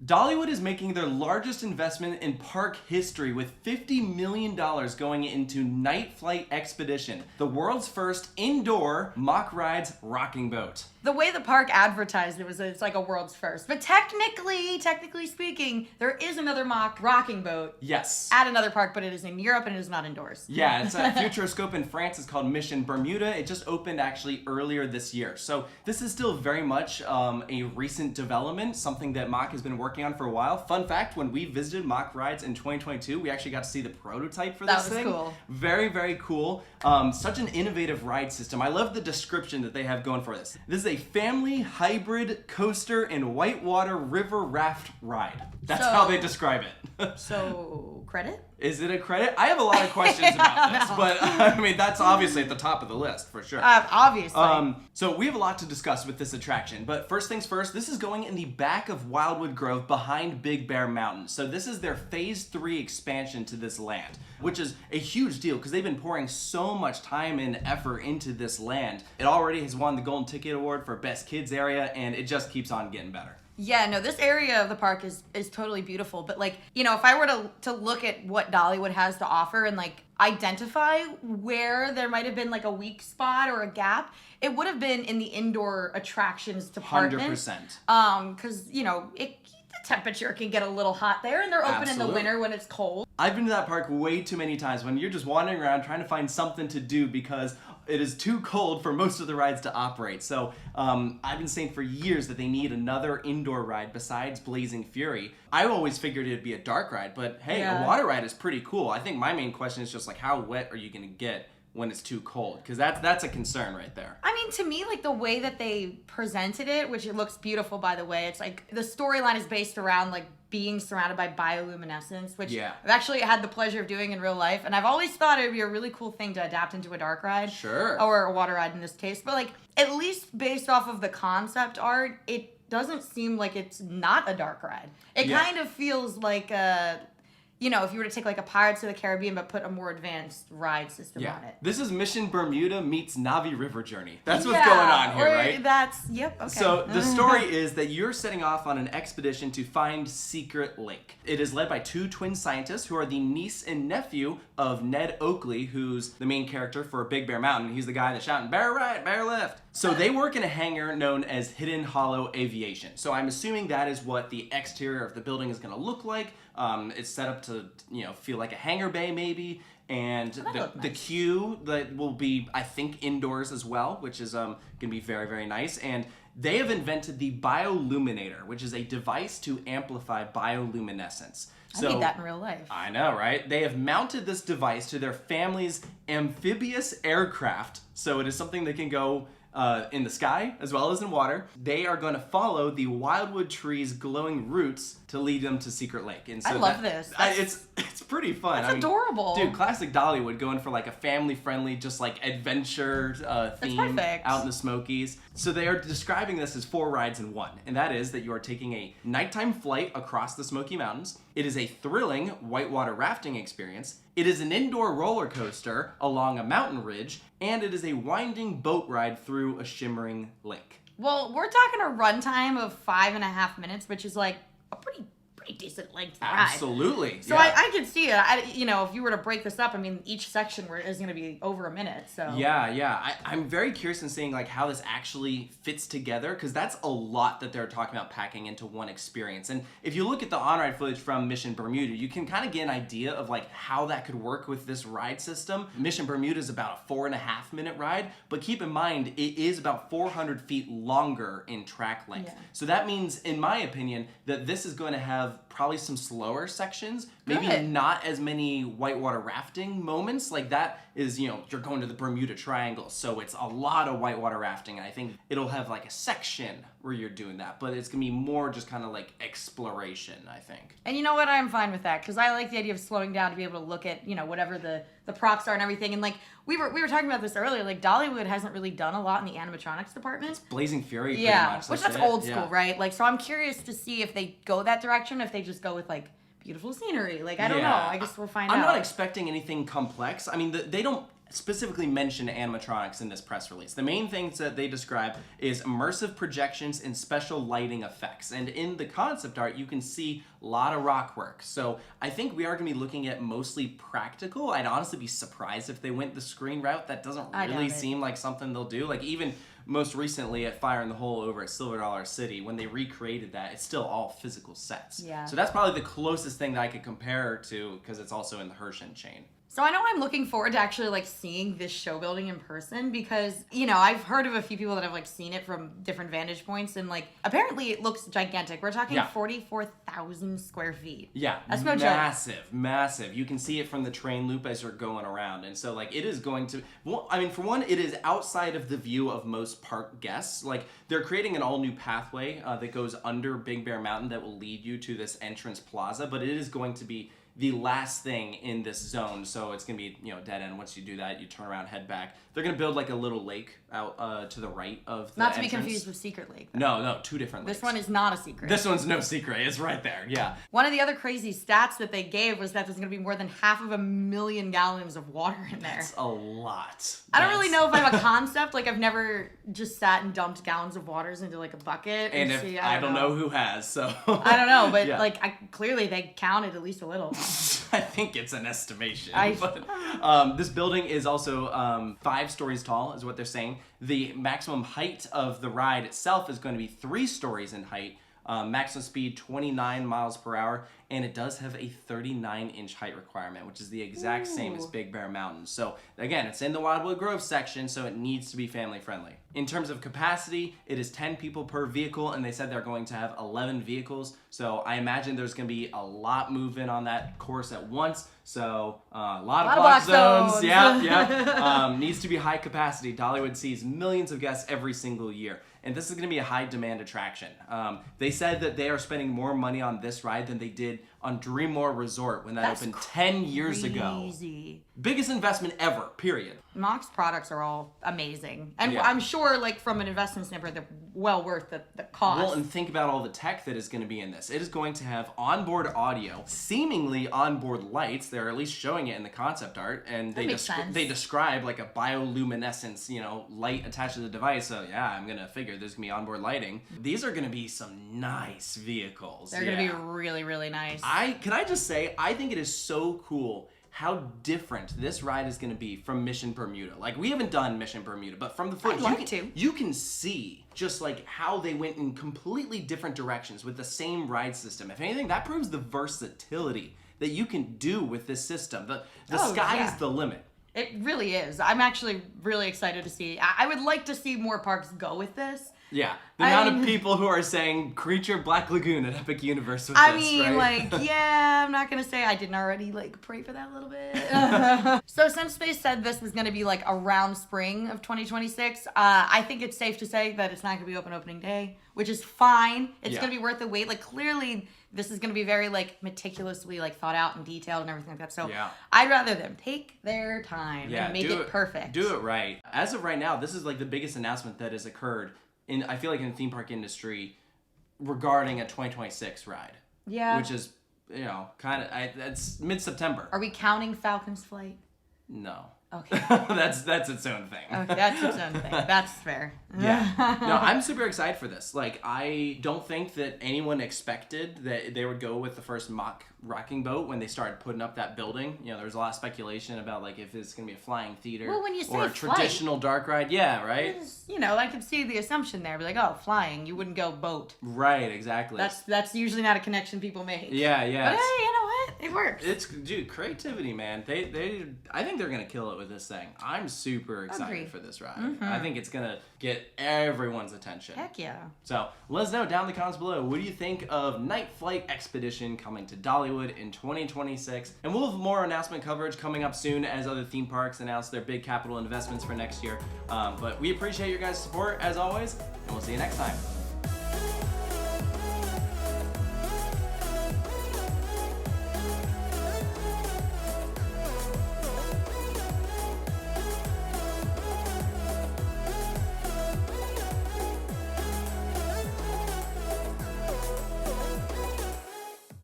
Dollywood is making their largest investment in park history with $50 million going into Nightflight Expedition, the world's first indoor Mack Rides rocking boat. The way the park advertised it's like a world's first. But technically speaking, there is another Mack rocking boat. Yes. At another park, but it is in Europe and it is not indoors. Yeah, it's a Futuroscope in France. It's called Mission Bermuda. It just opened actually earlier this year. So this is still very much a recent development, something that Mack has been working on for a while. Fun fact, when we visited Mack Rides in 2022, we actually got to see the prototype for this thing. That was cool. Very, very cool. Such an innovative ride system. I love the description that they have going for this. This is a family hybrid coaster and whitewater river raft ride. That's how they describe it. So, credit? Is it a credit? I have a lot of questions about this, but I mean, that's obviously at the top of the list for sure. Obviously. So we have a lot to discuss with this attraction, but first things first, this is going in the back of Wildwood Grove behind Big Bear Mountain. So this is their phase 3 expansion to this land, which is a huge deal because they've been pouring so much time and effort into this land. It already has won the Golden Ticket Award for Best Kids Area, and it just keeps on getting better. Yeah, no, this area of the park is totally beautiful. But, like, you know, if I were to look at what Dollywood has to offer and, like, identify where there might have been, like, a weak spot or a gap, it would have been in the indoor attractions department. 100%. Because, you know, the temperature can get a little hot there, and they're open in the winter when it's cold. I've been to that park way too many times when you're just wandering around trying to find something to do because it is too cold for most of the rides to operate. So I've been saying for years that they need another indoor ride besides Blazing Fury. I always figured it'd be a dark ride, but hey, a water ride is pretty cool. I think my main question is just like, how wet are you gonna get when it's too cold? Because that's a concern right there. I mean, to me, like, the way that they presented it, which it looks beautiful, by the way, it's like the storyline is based around, like, being surrounded by bioluminescence, which I've actually had the pleasure of doing in real life, and I've always thought it would be a really cool thing to adapt into a dark ride. Sure. Or a water ride in this case. But, like, at least based off of the concept art, it doesn't seem like it's not a dark ride. It kind of feels like you know, if you were to take like a Pirates of the Caribbean but put a more advanced ride system on it. This is Mission Bermuda meets Navi River Journey. That's what's going on here, right? Okay. So the story is that you're setting off on an expedition to find Secret Lake. It is led by 2 twin scientists who are the niece and nephew of Ned Oakley, who's the main character for Big Bear Mountain. He's the guy that's shouting, "Bear right, bear left." So they work in a hangar known as Hidden Hollow Aviation. So I'm assuming that is what the exterior of the building is going to look like. It's set up to, you know, feel like a hangar bay maybe. And the queue that will be, I think, indoors as well, which is going to be very, very nice. And they have invented the bioluminator, which is a device to amplify bioluminescence. I need that in real life. I know, right? They have mounted this device to their family's amphibious aircraft. So it is something that can go in the sky as well as in water. They are going to follow the wildwood trees' glowing roots to lead them to Secret Lake. And so I love this. It's pretty fun. That's adorable. Dude, classic Dollywood, going for like a family-friendly, just like adventure theme out in the Smokies. So they are describing this as 4 rides in one, and that is that you are taking a nighttime flight across the Smoky Mountains. It is a thrilling whitewater rafting experience. It is an indoor roller coaster along a mountain ridge, and it is a winding boat ride through a shimmering lake. Well, we're talking a runtime of 5.5 minutes, which is like a pretty decent length ride. Absolutely. So I can see it. You know, if you were to break this up, I mean, each section is going to be over a minute. So yeah. I'm very curious in seeing like how this actually fits together, because that's a lot that they're talking about packing into one experience. And if you look at the on-ride footage from Mission Bermuda, you can kind of get an idea of like how that could work with this ride system. Mission Bermuda is about a 4.5 minute ride, but keep in mind it is about 400 feet longer in track length. Yeah. So that means, in my opinion, that this is going to have probably some slower sections, maybe not as many whitewater rafting moments. Like that is, you know, you're going to the Bermuda Triangle, so it's a lot of whitewater rafting, and I think it'll have like a section where you're doing that, but it's gonna be more just kind of like exploration, I think. And you know what, I'm fine with that, because I like the idea of slowing down to be able to look at, you know, whatever the props are and everything. And like we were talking about this earlier, like Dollywood hasn't really done a lot in the animatronics department. It's Blazing Fury, pretty much. Which that's old school, right? Like, so I'm curious to see if they go that direction, if they just go with like beautiful scenery. Like, I don't know. I guess we'll find out. I'm not expecting anything complex. I mean, they don't specifically mention animatronics in this press release. The main things that they describe is immersive projections and special lighting effects. And in the concept art, you can see a lot of rock work. So I think we are going to be looking at mostly practical. I'd honestly be surprised if they went the screen route. That doesn't really seem like something they'll do. Like even most recently at Fire in the Hole over at Silver Dollar City, when they recreated that, it's still all physical sets. Yeah. So that's probably the closest thing that I could compare to, because it's also in the Hershen chain. So I know I'm looking forward to actually like seeing this show building in person because, you know, I've heard of a few people that have like seen it from different vantage points and like apparently it looks gigantic. We're talking 44,000 square feet. Yeah, that's no joke. Massive. You can see it from the train loop as you're going around. And so like it is going to, well, I mean, for one, it is outside of the view of most park guests. Like they're creating an all new pathway that goes under Big Bear Mountain that will lead you to this entrance plaza, but it is going to be the last thing in this zone, so it's gonna be, you know, dead end. Once you do that, you turn around, head back. They're gonna build like a little lake out to the right of the Not to entrance. be confused with Secret Lake. No, two different lakes. This one is not a secret. This one's no secret. It's right there. Yeah. One of the other crazy stats that they gave was that there's gonna be more than 500,000 gallons of water in there. That's a lot. I don't really know if I have a concept. Like I've never just sat and dumped gallons of waters into like a bucket. And if, I don't know who has, so. I don't know, but like clearly they counted at least a little. I think it's an estimation. But, this building is also 5 stories tall, is what they're saying. The maximum height of the ride itself is going to be 3 stories in height. Maximum speed 29 miles per hour, and it does have a 39-inch height requirement, which is the exact same as Big Bear Mountain. So again, it's in the Wildwood Grove section, so it needs to be family friendly. In terms of capacity, it is 10 people per vehicle, and they said they're going to have 11 vehicles. So I imagine there's going to be a lot moving on that course at once. So a lot of block zones. Yeah. Needs to be high capacity. Dollywood sees millions of guests every single year. And this is going to be a high demand attraction. They said that they are spending more money on this ride than they did on Dreammore Resort when that opened 10 years ago. Biggest investment ever, period. Mack's products are all amazing. And I'm sure, like, from an investment standpoint, they're well worth the cost. Well, and think about all the tech that is going to be in this. It is going to have onboard audio, seemingly onboard lights. They're at least showing it in the concept art. And they describe, like, a bioluminescence, you know, light attached to the device. So, yeah, I'm going to figure there's going to be onboard lighting. These are going to be some nice vehicles. They're going to be really, really nice. Can I just say, I think it is so cool how different this ride is going to be from Mission Bermuda. Like, we haven't done Mission Bermuda, but from the footage, you can see just like how they went in completely different directions with the same ride system. If anything, that proves the versatility that you can do with this system. The sky is the limit. It really is. I'm actually really excited to see. I would like to see more parks go with this. Yeah, the amount of people who are saying Creature Black Lagoon at Epic Universe with this, right? like, yeah, I'm not going to say I didn't already, like, pray for that a little bit. So since they said this was going to be, like, around spring of 2026, I think it's safe to say that it's not going to be opening day, which is fine. It's going to be worth the wait. Like, clearly, this is going to be very, like, meticulously, like, thought out and detailed and everything like that. So I'd rather them take their time and make it perfect. Do it right. As of right now, this is, like, the biggest announcement that has occurred I feel like in the theme park industry regarding a 2026 ride. Yeah. Which is, you know, kind of, that's mid-September. Are we counting Falcon's Flight? No. Okay. that's its own thing. Okay, that's its own thing. That's fair. Yeah. No, I'm super excited for this. Like, I don't think that anyone expected that they would go with the first Mack rocking boat when they started putting up that building. You know, there was a lot of speculation about, like, if it's going to be a flying theater or a traditional dark ride. Yeah, right? You know, I could see the assumption there. Be like, oh, flying. You wouldn't go boat. Right, exactly. That's usually not a connection people make. Yeah. But hey, you know what? It works. Dude, creativity, man. I think they're going to kill it with this thing. I'm super excited for this ride. Mm-hmm. I think it's going to get everyone's attention. Heck yeah. So let us know down in the comments below. What do you think of Nightflight Expedition coming to Dollywood in 2026? And we'll have more announcement coverage coming up soon as other theme parks announce their big capital investments for next year. But we appreciate your guys' support as always, and we'll see you next time.